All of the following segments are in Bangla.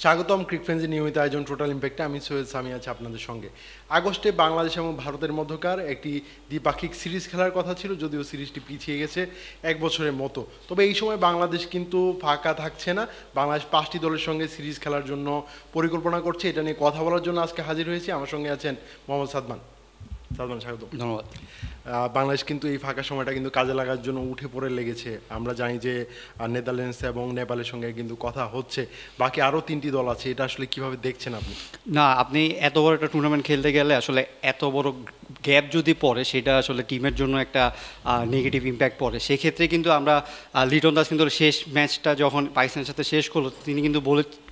স্বাগতম ক্রিকফ্রেন্সের নিয়মিত আয়োজন টোটাল ইম্প্যাক্টে। আমি সৈয়দ সামি আছি আপনাদের সঙ্গে। আগস্টে বাংলাদেশ এবং ভারতের মধ্যকার একটি দ্বিপাক্ষিক সিরিজ খেলার কথা ছিল, যদিও সিরিজটি পিছিয়ে গেছে এক বছরের মতো। তবে এই সময় বাংলাদেশ কিন্তু ফাঁকা থাকছে না। বাংলাদেশ 5টি দলের সঙ্গে সিরিজ খেলার জন্য পরিকল্পনা করছে। এটা নিয়ে কথা বলার জন্য আজকে হাজির হয়েছি। আমার সঙ্গে আছেন মোহাম্মদ সাদমান। সাদমান, স্বাগত। ধন্যবাদ। বাংলাদেশ কিন্তু এই ফাঁকা সময়টা কিন্তু কাজে লাগার জন্য উঠে পড়ে লেগেছে। আমরা জানি যে নেদারল্যান্ডস এবং নেপালের সঙ্গে কিন্তু কথা হচ্ছে, বাকি আরও 3টি দল আছে। এটা আসলে কিভাবে দেখছেন আপনি? না, আপনি এত বড় একটা টুর্নামেন্ট খেলতে গেলে আসলে এত বড় গ্যাপ যদি পড়ে সেটা আসলে টিমের জন্য একটা নেগেটিভ ইম্প্যাক্ট পড়ে। সেক্ষেত্রে কিন্তু আমরা লিটন দাস কিন্তু শেষ ম্যাচটা যখন পাকিস্তানের সাথে শেষ করলো, তিনি কিন্তু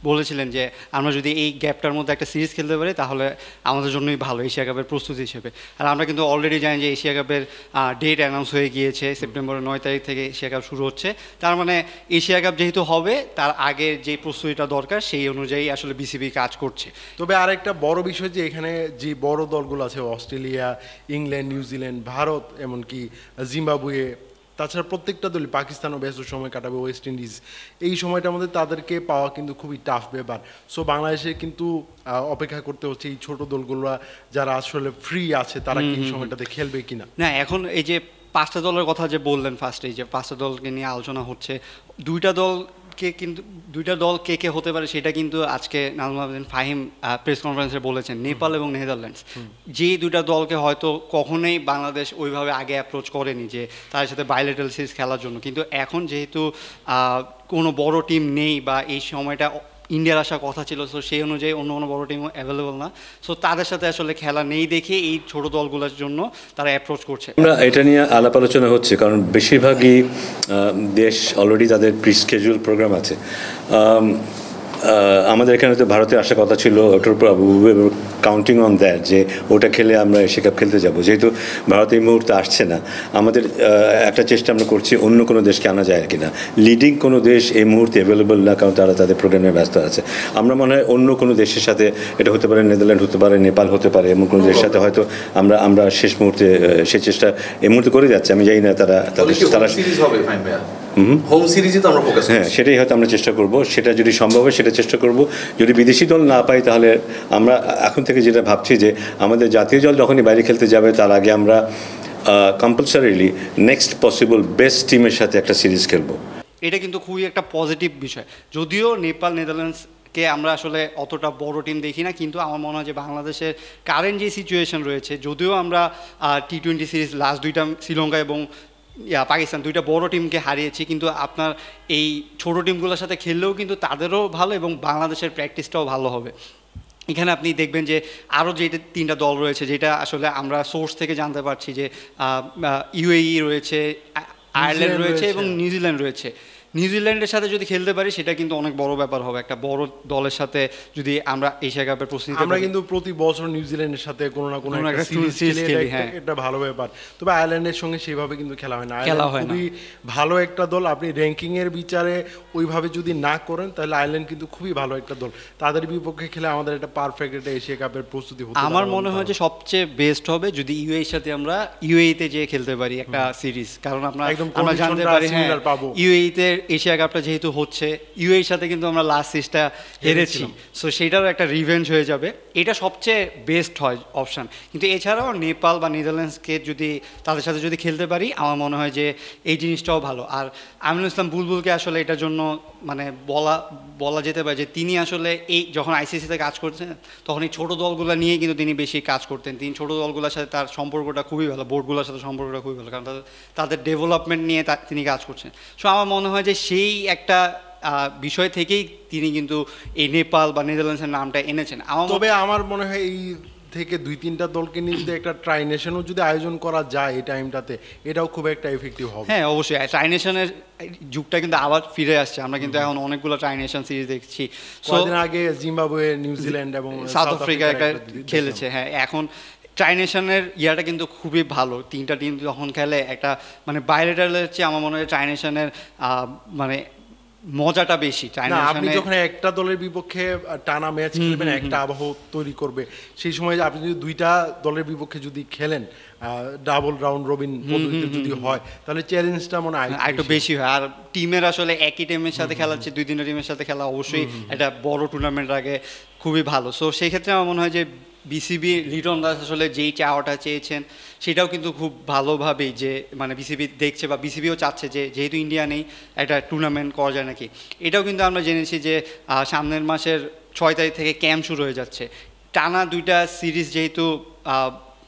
বলেছিলেন যে আমরা যদি এই গ্যাপটার মধ্যে একটা সিরিজ খেলতে পারি তাহলে আমাদের জন্যই ভালো এশিয়া কাপের প্রস্তুতি হিসেবে। আর আমরা কিন্তু অলরেডি জানি যে এশিয়া কাপের ডেট অ্যানাউন্স হয়ে গিয়েছে, সেপ্টেম্বরের 9 তারিখ থেকে এশিয়া কাপ শুরু হচ্ছে। তার মানে এশিয়া কাপ যেহেতু হবে, তার আগে যে প্রস্তুতিটা দরকার সেই অনুযায়ী আসলে বিসিবি কাজ করছে। তবে আরেকটা বড় বিষয় যে এখানে যে বড় দলগুলো আছে, অস্ট্রেলিয়া, ইংল্যান্ড, নিউজিল্যান্ড, ভারত, এমনকি জিম্বাবুয়ে, তাছাড়া প্রত্যেকটা দলই, পাকিস্তানও ব্যস্ত সময় কাটাবে, ওয়েস্ট ইন্ডিজ, এই সময়টার মধ্যে তাদেরকে পাওয়া কিন্তু খুবই টাফ ব্যাপার। সো বাংলাদেশে কিন্তু অপেক্ষা করতে হচ্ছে এই ছোট দলগুলো যারা আসলে ফ্রি আছে তারা কি এই সময়টাতে খেলবে কিনা। না, এখন এই যে 5টা দলের কথা যে বললেন ফার্স্টে, এই যে 5টা দলকে নিয়ে আলোচনা হচ্ছে, দুইটা দল কে কে হতে পারে সেটা কিন্তু আজকে নাজমুল আবেদিন ফাহিম প্রেস কনফারেন্সে বলেছেন, নেপাল এবং নেদারল্যান্ডস। যে দুইটা দলকে হয়তো কখনোই বাংলাদেশ ওইভাবে আগে অ্যাপ্রোচ করেনি যে তাদের সাথে বাইলেটারাল সিরিজ খেলার জন্য, কিন্তু এখন যেহেতু কোনো বড় টিম নেই বা এই সময়টা ইন্ডিয়ার আসার কথা ছিল, সো সেই অনুযায়ী অন্য কোনো বড় টিমও অ্যাভেলেবল না, সো তাদের সাথে আসলে খেলা নেই দেখে এই ছোট দলগুলোর জন্য তারা অ্যাপ্রোচ করছে। আমরা এটা নিয়ে আলাপ আলোচনা হচ্ছে, কারণ বেশিরভাগই দেশ অলরেডি তাদের প্রি স্কেজুল প্রোগ্রাম আছে। আমাদের এখানে তো ভারতে আসার কথা ছিল, কাউন্টিং অন দ্যাট যে ওটা খেলে আমরা এশিয়া কাপ খেলতে যাব। যেহেতু ভারত এই মুহূর্তে আসছে না, আমাদের একটা চেষ্টা আমরা করছি অন্য কোনো দেশকে আনা যায় কিনা। লিডিং কোনো দেশ এই মুহূর্তে অ্যাভেলেবল না, কারণ তারা তাদের প্রোগ্রামে ব্যস্ত আছে। আমরা মনে হয় অন্য কোনো দেশের সাথে, এটা হতে পারে নেদারল্যান্ড, হতে পারে নেপাল, হতে পারে এমন কোনো দেশের সাথে হয়তো আমরা শেষ মুহূর্তে সেই চেষ্টা এই মুহূর্তে করে যাচ্ছি। আমি জানি না তারা হোম সিরিজে তো আমরা ফোকাস, হ্যাঁ সেটাই হয়তো আমরা চেষ্টা করব। সেটা যদি সম্ভব হয় সেটা চেষ্টা করব। যদি বিদেশি দল না পাই তাহলে আমরা এখন থেকে যেটা ভাবছি যে আমাদের জাতীয় দল যখনই বাইরে খেলতে যাবে তার আগে আমরা কম্পালসারিলি নেক্সট পসিবল বেস্ট টিমের সাথে একটা সিরিজ খেলবো। এটা কিন্তু খুবই একটা পজিটিভ বিষয়। যদিও নেপাল, নেদারল্যান্ডসকে আমরা আসলে অতটা বড় টিম দেখি না, কিন্তু আমার মনে হয় যে বাংলাদেশের কারেন্ট যে সিচুয়েশন রয়েছে, যদিও আমরা টি-20 সিরিজ লাস্ট দুইটা শ্রীলঙ্কা এবং পাকিস্তান দুইটা বড় টিমকে হারিয়েছি, কিন্তু আপনার এই ছোট টিমগুলোর সাথে খেললেও কিন্তু তাদেরও ভালো এবং বাংলাদেশের প্র্যাকটিসটাও ভালো হবে। এখানে আপনি দেখবেন যে আরও যে 3টা দল রয়েছে, যেটা আসলে আমরা সোর্স থেকে জানতে পারছি যে ইউএই রয়েছে, আয়ারল্যান্ড রয়েছে এবং নিউজিল্যান্ড রয়েছে। নিউজিল্যান্ডের সাথে যদি খেলতে পারি সেটা কিন্তু অনেক বড় ব্যাপার হবে। একটা বড় দলের সাথে যদি আমরা এশিয়া কাপের প্রস্তুতি, আমরা কিন্তু প্রতি বছর নিউজিল্যান্ডের সাথে কোনো না কোনো একটা সিরিজ খেলি, এটা ভালো ব্যাপার। তবে আয়ারল্যান্ডের সঙ্গে সেইভাবে কিন্তু খেলা হয় না। আয়ারল্যান্ড খুবই ভালো একটা দল। আপনি র্যাঙ্কিং এর বিচারে ওইভাবে যদি না করেন তাহলে আয়ারল্যান্ড কিন্তু খুবই ভালো একটা দল। তাদের বিপক্ষে খেলে আমাদের একটা পারফেক্ট একটা এশিয়া কাপের প্রস্তুতি হতে পারে। আমার মনে হয় যে সবচেয়ে বেস্ট হবে যদি ইউএইর সাথে আমরা ইউএইতে যেয়ে খেলতে পারি একটা সিরিজ, কারণ আমরা জানতে পারি ইউএইতে এশিয়া কাপটা যেহেতু হচ্ছে, ইউএইর সাথে কিন্তু আমরা লাস্ট সিরিজটা হেরেছি, সো সেইটারও একটা রিভেঞ্জ হয়ে যাবে। এটা সবচেয়ে বেস্ট হয় অপশান। কিন্তু এছাড়াও নেপাল বা নেদারল্যান্ডসকে যদি তাদের সাথে যদি খেলতে পারি, আমার মনে হয় যে এই জিনিসটাও ভালো। আর আমিনুল ইসলাম বুলবুলকে আসলে এটার জন্য মানে বলা যেতে পারে যে তিনি আসলে এই যখন আইসিসিতে কাজ করছেন তখন এই ছোটো দলগুলো নিয়ে কিন্তু তিনি বেশি কাজ করতেন। তিনি ছোটো দলগুলোর সাথে তার সম্পর্কটা খুবই ভালো, বোর্ডগুলোর সাথে সম্পর্কটা খুবই ভালো, কারণ তাদের ডেভেলপমেন্ট নিয়ে তিনি কাজ করছেন। সো আমার মনে হয় যে সেই একটা বিষয় থেকেই তিনি কিন্তু এই নেপাল বা নেদারল্যান্ডসের নামটা এনেছেন। তবে আমার মনে হয় এই থেকে 2-3টা দলকে নিয়ে যদি একটা ট্রাইনেশনও যদি আয়োজন করা যায় এই টাইমটাতে, এটাও খুব একটা এফেক্টিভ হবে। হ্যাঁ অবশ্যই, ট্রাইনেশনের যুগটা কিন্তু আবার ফিরে আসছে। আমরা কিন্তু এখন অনেকগুলো ট্রাইনেশন সিরিজ দেখছি। কয়েকদিন আগে জিম্বাবুয়ে, নিউজিল্যান্ড এবং সাউথ আফ্রিকা একটা খেলেছে। হ্যাঁ, এখন ট্রাইনেশনের ইয়াটা কিন্তু খুবই ভালো। 3টা টিম যখন খেলে একটা মানে বাইলেটারালের চেয়ে আমার মনে হয় ট্রাইনেশনের মানে মজাটা বেশি। না, আপনি যখন একটা দলের বিপক্ষে টানা ম্যাচ খেলবেন, একটা আবহ তৈরি করবে, সেই সময় আপনি যদি দুইটা দলের বিপক্ষে যদি খেলেন ডাবল রাউন্ড রবিন পদ্ধতিতে যদি হয়, তাহলে চ্যালেঞ্জটা মনে হয় একটু বেশি হয়। আর টিমের আসলে একই টিমের সাথে খেলা হচ্ছে, 2-3টা টিমের সাথে খেলা অবশ্যই একটা বড় টুর্নামেন্ট আগে খুবই ভালো। সো সেই ক্ষেত্রে আমার মনে হয় যে বিসিবি লিটন দাস আসলে যেই চাওয়াটা চেয়েছেন সেটাও কিন্তু খুব ভালোভাবেই যে মানে বিসিবি দেখছে বা বিসিবিও চাচ্ছে যে যেহেতু ইন্ডিয়া নেই একটা টুর্নামেন্ট করা যায় নাকি। এটাও কিন্তু আমরা জেনেছি যে সামনের মাসের 6 তারিখ থেকে ক্যাম্প শুরু হয়ে যাচ্ছে। টানা 2টা সিরিজ যেহেতু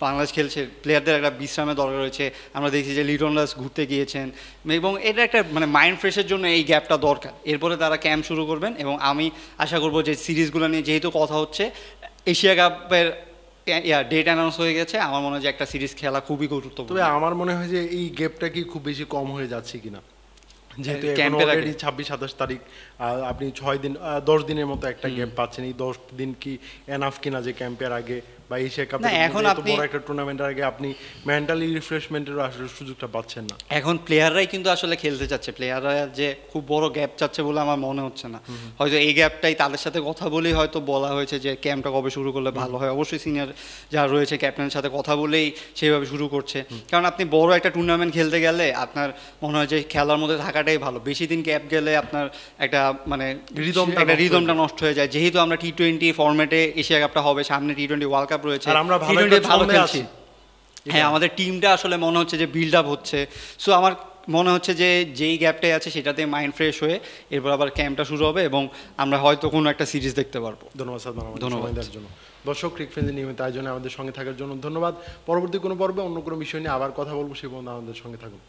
বাংলাদেশ খেলছে, প্লেয়ারদের একটা বিশ্রামের দরকার রয়েছে। আমরা দেখছি যে লিটন দাস ঘুরতে গিয়েছেন এবং এটা একটা মানে মাইন্ড ফ্রেশের জন্য এই গ্যাপটা দরকার। এরপরে তারা ক্যাম্প শুরু করবেন এবং আমি আশা করব যে সিরিজগুলো নিয়ে যেহেতু কথা হচ্ছে, এশিয়া কাপের ডেট অ্যানাউন্স হয়ে গেছে, আমার মনে হয় যে একটা সিরিজ খেলা খুবই গুরুত্বপূর্ণ। তবে আমার মনে হয় যে এই গ্যাপটা কি খুব বেশি কম হয়ে যাচ্ছে কিনা, যেহেতু অলরেডি 26-27 তারিখ, আপনি 10 দিনের মতো একটা গ্যাপ পাচ্ছেন। এই 10 দিন কি এনাফ কিনা যে ক্যাম্পের আগে বা এশিয়া কাপের এখন আপনি বড় একটা টুর্নামেন্টের আগে আপনি মেন্টালি রিফ্রেশমেন্টের আসলে সুযোগটা পাচ্ছেন না। এখন প্লেয়াররাই কিন্তু আসলে খেলতে চাচ্ছে, প্লেয়াররা যে খুব বড় গ্যাপ চাচ্ছে বলে আমার মনে হচ্ছে না। হয়তো এই গ্যাপটাই তাদের সাথে কথা বলেই হয়তো বলা হয়েছে যে ক্যাম্পটা কবে শুরু করলে ভালো হয়। অবশ্যই সিনিয়র যারা রয়েছে ক্যাপ্টেনের সাথে কথা বলেই সেইভাবে শুরু করছে। কারণ আপনি বড় একটা টুর্নামেন্ট খেলতে গেলে আপনার মনে হয় যে খেলার মধ্যে থাকাটাই ভালো। বেশি দিন গ্যাপ গেলে আপনার একটা মানে রিদমটা নষ্ট হয়ে যায়। যেহেতু আমরা টি-20 ফরম্যাটে এশিয়া কাপটা হবে, সামনে টি-20 ওয়ার্ল্ড কাপ রয়েছে, আর আমরা ভালো খেলছি। হ্যাঁ, আমাদের টিমটা আসলে মনে হচ্ছে যে বিল্ড আপ হচ্ছে। সো আমার মনে হচ্ছে যে যেই গ্যাপটাই আছে সেটাতে মাইন্ড ফ্রেশ হয়ে এরপর আবার ক্যাম্পটা শুরু হবে এবং আমরা হয়তো কোনো একটা সিরিজ দেখতে পারবো। ধন্যবাদ স্যার, সময় দেওয়ার জন্য। দর্শক, ক্রিক ফ্রেন্ডের নিয়মিত আয়োজনে আমাদের সঙ্গে থাকার জন্য ধন্যবাদ। পরবর্তী কোনো পর্বে অন্য কোনো বিষয় নিয়ে আবার কথা বলবো, সে পর্যন্ত আমাদের সঙ্গে থাকুন।